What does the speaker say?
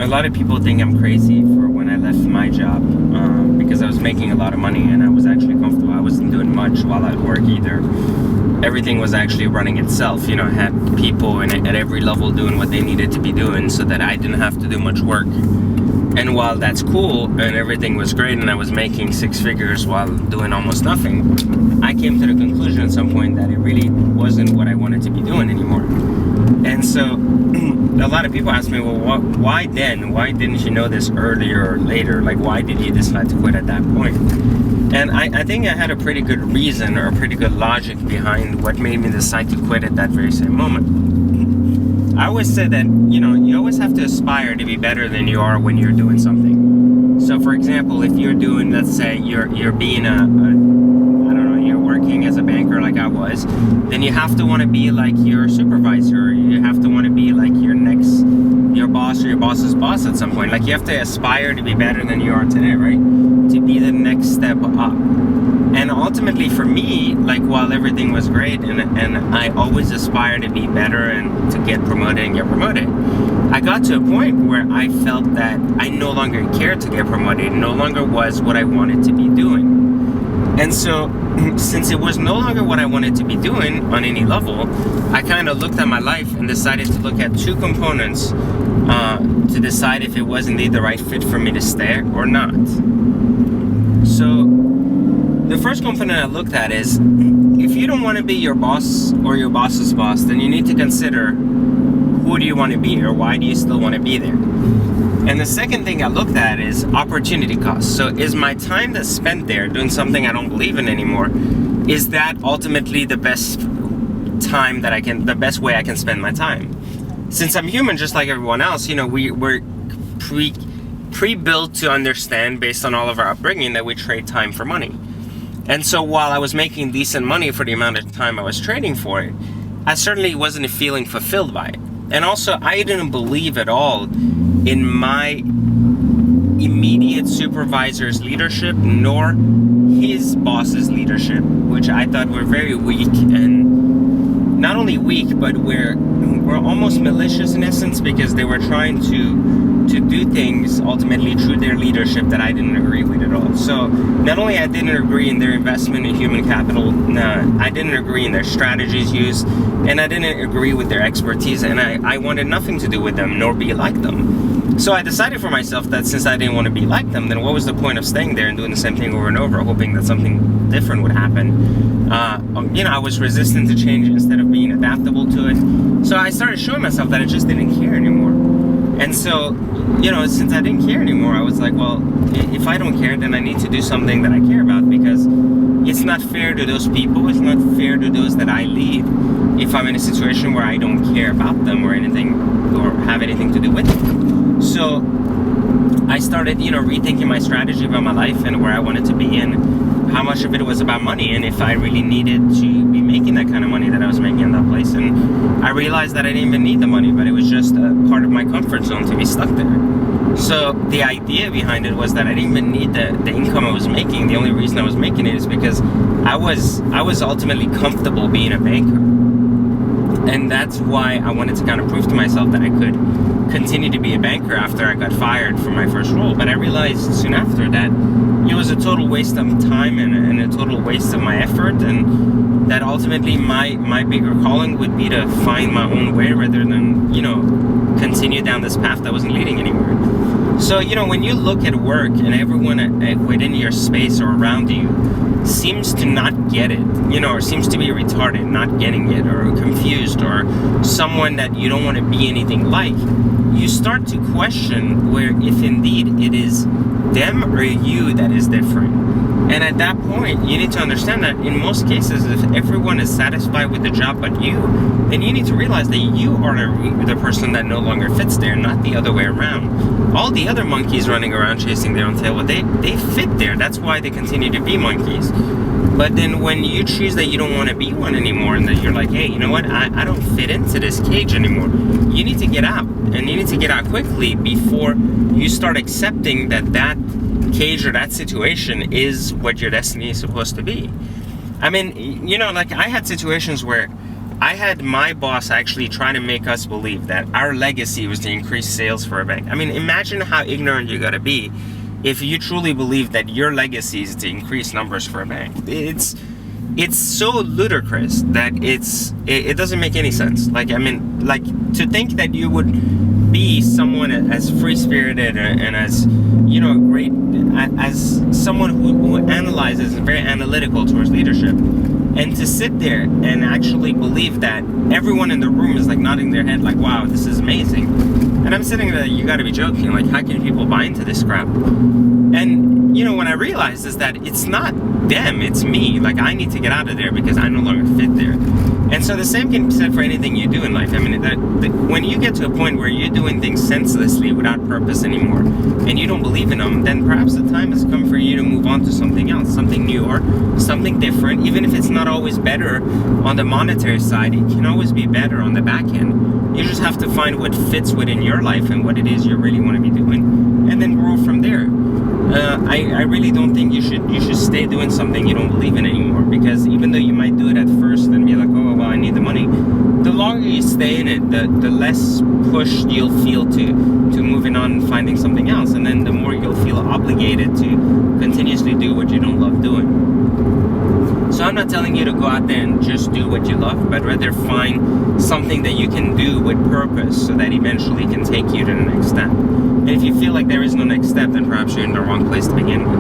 a lot of people think I'm crazy for when I left my job, because I was making a lot of money and I was actually comfortable. I wasn't doing much while at work either. Everything was actually running itself. I had people at every level doing what they needed to be doing so that I didn't have to do much work. And while that's cool and everything was great and I was making six figures while doing almost nothing, I came to the conclusion at some point that it really wasn't what I wanted to be doing anymore. And so a lot of people ask me, well, why then? Why didn't you know this earlier or later? Like, why did you decide to quit at that point? And I think I had a pretty good reason or a pretty good logic behind what made me decide to quit at that very same moment. I always say that, you always have to aspire to be better than you are when you're doing something. So for example, if you're doing, let's say you're being you're working as a banker like I was, then you have to want to be like your supervisor. You have to want to be like your boss or your boss's boss at some point. Like, you have to aspire to be better than you are today, right? To be the next step up. And ultimately for me, like, while everything was great and I always aspired to be better and to get promoted and get promoted, I got to a point where I felt that I no longer cared to get promoted. It no longer was what I wanted to be doing. And so, since it was no longer what I wanted to be doing on any level, I kind of looked at my life and decided to look at two components to decide if it was indeed the right fit for me to stay or not. So, the first component I looked at is, if you don't want to be your boss or your boss's boss, then you need to consider, who do you want to be, or why do you still want to be there? And the second thing I looked at is opportunity cost. So is my time that's spent there doing something I don't believe in anymore, is that ultimately the best the best way I can spend my time? Since I'm human just like everyone else, we're pre-built to understand, based on all of our upbringing, that we trade time for money. And so while I was making decent money for the amount of time I was trading for it, I certainly wasn't feeling fulfilled by it. And also, I didn't believe at all in my immediate supervisor's leadership, nor his boss's leadership, which I thought were very weak, and not only weak, but were almost malicious in essence, because they were trying to do things ultimately through their leadership that I didn't agree with at all. So not only I didn't agree in their investment in human capital, I didn't agree in their strategies used, and I didn't agree with their expertise, and I wanted nothing to do with them nor be like them. So I decided for myself that since I didn't want to be like them, then what was the point of staying there and doing the same thing over and over, hoping that something different would happen? I was resistant to change instead of being adaptable to it. So I started showing myself that I just didn't care anymore. And so, since I didn't care anymore, I was like, well, if I don't care, then I need to do something that I care about, because it's not fair to those people, it's not fair to those that I lead, if I'm in a situation where I don't care about them or anything, or have anything to do with them. So I started, rethinking my strategy about my life and where I wanted to be, and how much of it was about money, and if I really needed to be making that kind of money that I was making in that place. And I realized that I didn't even need the money, but it was just a part of my comfort zone to be stuck there. So the idea behind it was that I didn't even need the income I was making. The only reason I was making it is because I was ultimately comfortable being a banker. And that's why I wanted to kind of prove to myself that I could continue to be a banker after I got fired from my first role. But I realized soon after that it was a total waste of time and a total waste of my effort, and that ultimately my bigger calling would be to find my own way rather than, continue down this path that wasn't leading anywhere. So, when you look at work and everyone within your space or around you seems to not get it, or seems to be retarded, not getting it, or confused, or someone that you don't want to be anything like, you start to question where if indeed it is them or you that is different. And at that point, you need to understand that in most cases, if everyone is satisfied with the job but you, then you need to realize that you are the person that no longer fits there, not the other way around. All the other monkeys running around chasing their own tail, well, they fit there. That's why they continue to be monkeys. But then when you choose that you don't want to be one anymore, and that you're like, hey, you know what, I don't fit into this cage anymore, you need to get out. And you need to get out quickly before you start accepting that cage or that situation is what your destiny is supposed to be. I mean, I had situations where I had my boss actually trying to make us believe that our legacy was to increase sales for a bank. I mean, imagine how ignorant you gotta be if you truly believe that your legacy is to increase numbers for a bank. It's so ludicrous that it doesn't make any sense. Like, I mean, like, to think that you would be someone as free-spirited and as, you know, great, as someone who analyzes and very analytical towards leadership, and to sit there and actually believe that everyone in the room is like nodding their head like, wow, this is amazing. And I'm sitting there, you gotta be joking, like, how can people buy into this crap? And, you know, when I realized is that it's not them, it's me. Like, I need to get out of there because I no longer fit there. And so the same can be said for anything you do in life. I mean, when you get to a point where you're doing things senselessly without purpose anymore, and you don't believe in them, then perhaps the time has come for you to move on to something else, something newer, something different. Even if it's not always better on the monetary side, it can always be better on the back end. You just have to find what fits within your life and what it is you really want to be doing, and then grow from there. I really don't think you should stay doing something you don't believe in anymore, because even though you might do it at first and be like, oh well, I need the money, the longer you stay in it, the less pushed you'll feel to moving on and finding something else, and then the more you'll feel obligated to continuously do what you don't love doing. So I'm not telling you to go out there and just do what you love, but rather find something that you can do with purpose so that eventually can take you to the next step. And if you feel like there is no next step, then perhaps you're in the wrong place to begin with.